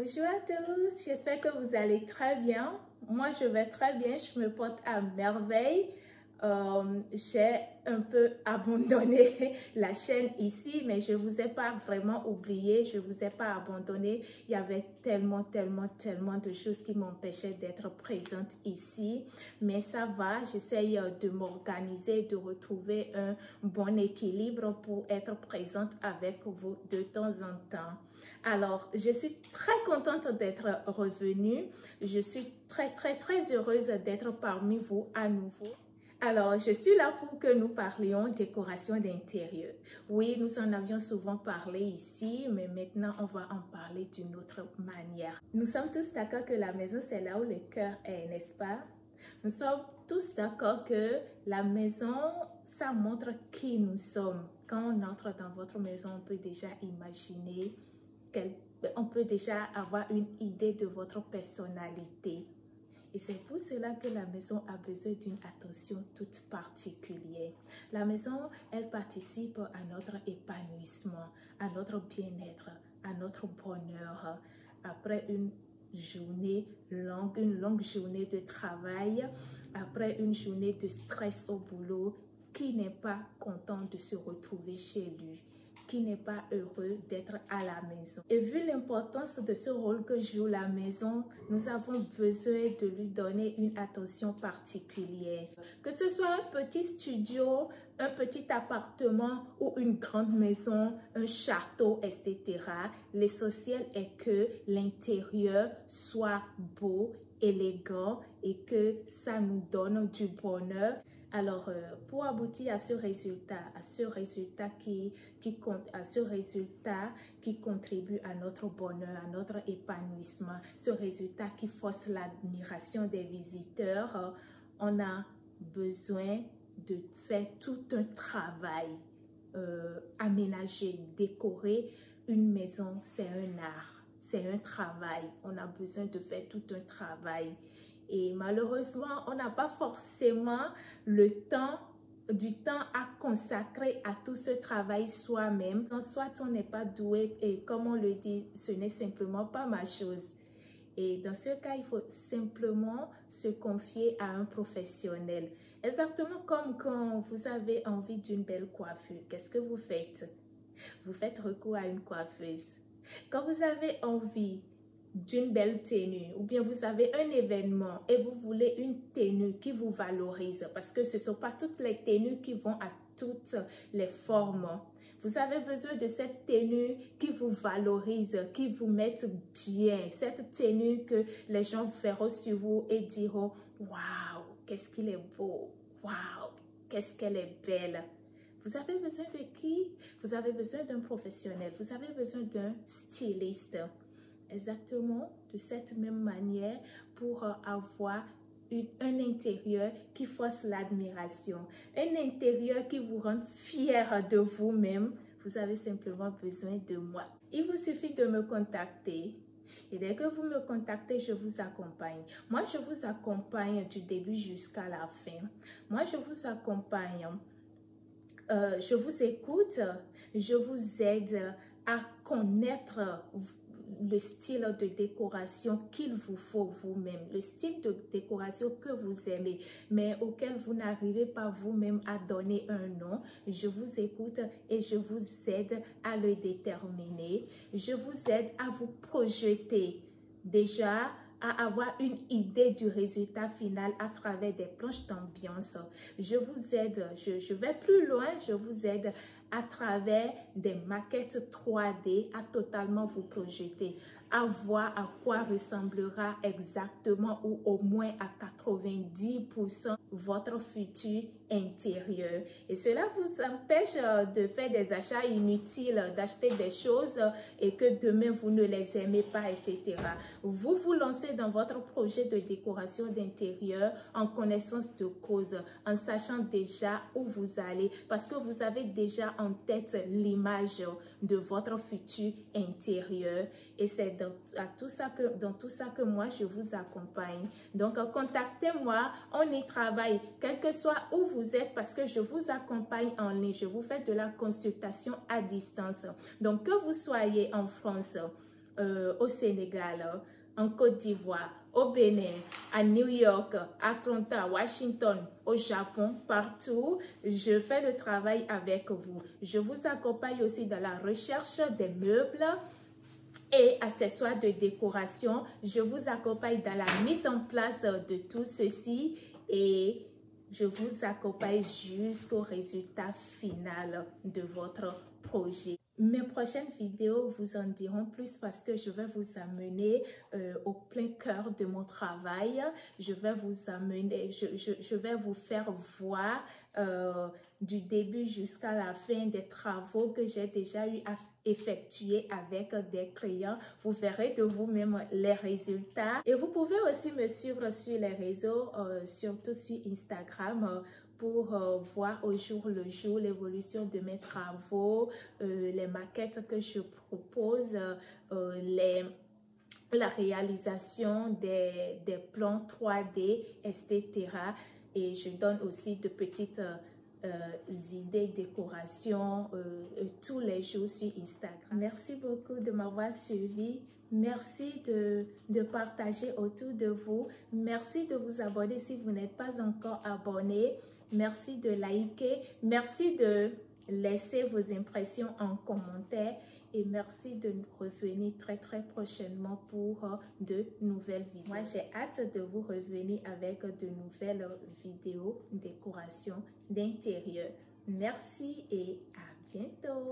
Bonjour à tous, j'espère que vous allez très bien. Moi, je vais très bien, je me porte à merveille. J'ai un peu abandonné la chaîne ici, mais je ne vous ai pas vraiment oublié, je ne vous ai pas abandonné. Il y avait tellement de choses qui m'empêchaient d'être présente ici. Mais ça va, j'essaye de m'organiser, de retrouver un bon équilibre pour être présente avec vous de temps en temps. Alors, je suis très contente d'être revenue. Je suis très heureuse d'être parmi vous à nouveau. Alors, je suis là pour que nous parlions décoration d'intérieur. Oui, nous en avions souvent parlé ici, mais maintenant, on va en parler d'une autre manière. Nous sommes tous d'accord que la maison, c'est là où le cœur est, n'est-ce pas? Nous sommes tous d'accord que la maison, ça montre qui nous sommes. Quand on entre dans votre maison, on peut déjà imaginer, on peut déjà avoir une idée de votre personnalité. Et c'est pour cela que la maison a besoin d'une attention toute particulière. La maison, elle participe à notre épanouissement, à notre bien-être, à notre bonheur. Après une longue journée de travail, après une journée de stress au boulot, qui n'est pas content de se retrouver chez lui? Qui n'est pas heureux d'être à la maison? Et vu l'importance de ce rôle que joue la maison, nous avons besoin de lui donner une attention particulière. Que ce soit un petit studio, un petit appartement ou une grande maison, un château, etc. L'essentiel est que l'intérieur soit beau, élégant et que ça nous donne du bonheur. Alors, pour aboutir à ce résultat qui contribue à notre bonheur, à notre épanouissement, ce résultat qui force l'admiration des visiteurs, on a besoin de faire tout un travail, aménager, décorer une maison, c'est un art, c'est un travail. On a besoin de faire tout un travail. Et malheureusement, on n'a pas forcément du temps à consacrer à tout ce travail soi-même. Soit on n'est pas doué et comme on le dit, ce n'est simplement pas ma chose. Et dans ce cas, il faut simplement se confier à un professionnel. Exactement comme quand vous avez envie d'une belle coiffure. Qu'est-ce que vous faites? Vous faites recours à une coiffeuse. Quand vous avez envie d'une belle tenue ou bien vous avez un événement et vous voulez une tenue qui vous valorise parce que ce ne sont pas toutes les tenues qui vont à toutes les formes. Vous avez besoin de cette tenue qui vous valorise, qui vous mette bien. Cette tenue que les gens verront sur vous et diront « Waouh, qu'est-ce qu'il est beau! Waouh, qu'est-ce qu'elle est belle! » Vous avez besoin de qui? Vous avez besoin d'un professionnel. Vous avez besoin d'un styliste. Exactement de cette même manière pour avoir un intérieur qui force l'admiration, un intérieur qui vous rend fier de vous-même. Vous avez simplement besoin de moi. Il vous suffit de me contacter. Et dès que vous me contactez, je vous accompagne. Moi, je vous accompagne du début jusqu'à la fin. Moi, je vous accompagne. Je vous écoute. Je vous aide à connaître le style de décoration qu'il vous faut vous-même, le style de décoration que vous aimez, mais auquel vous n'arrivez pas vous-même à donner un nom. Je vous écoute et je vous aide à le déterminer. Je vous aide à vous projeter déjà, à avoir une idée du résultat final à travers des planches d'ambiance. Je vous aide, je vais plus loin, je vous aide à travers des maquettes 3D à totalement vous projeter, à voir à quoi ressemblera exactement ou au moins à 90% votre futur intérieur. Et cela vous empêche de faire des achats inutiles, d'acheter des choses et que demain vous ne les aimez pas, etc. Vous vous lancez dans votre projet de décoration d'intérieur en connaissance de cause, en sachant déjà où vous allez parce que vous avez déjà en tête l'image de votre futur intérieur. Et c'est dans tout ça que moi je vous accompagne. Donc contactez-moi, on y travaille, quel que soit où vous êtes, parce que je vous accompagne en ligne, je vous fais de la consultation à distance. Donc que vous soyez en France, au Sénégal, en Côte d'Ivoire, au Bénin, à New York, à Atlanta, Washington, au Japon, partout, je fais le travail avec vous. Je vous accompagne aussi dans la recherche des meubles et accessoires de décoration. Je vous accompagne dans la mise en place de tout ceci et je vous accompagne jusqu'au résultat final de votre projet. Mes prochaines vidéos vous en diront plus parce que je vais vous amener au plein cœur de mon travail. Je vais vous amener, je vais vous faire voir du début jusqu'à la fin des travaux que j'ai déjà eu à effectuer avec des clients. Vous verrez de vous-même les résultats. Et vous pouvez aussi me suivre sur les réseaux, surtout sur Instagram, pour voir au jour le jour l'évolution de mes travaux, les maquettes que je propose, la réalisation des plans 3D, etc. Et je donne aussi de petites idées décoration tous les jours sur Instagram. Merci beaucoup de m'avoir suivi. Merci de partager autour de vous. Merci de vous abonner si vous n'êtes pas encore abonné. Merci de liker. Merci de laisser vos impressions en commentaire. Et merci de nous revenir très prochainement pour de nouvelles vidéos. Moi, j'ai hâte de vous revenir avec de nouvelles vidéos décoration d'intérieur. Merci et à bientôt.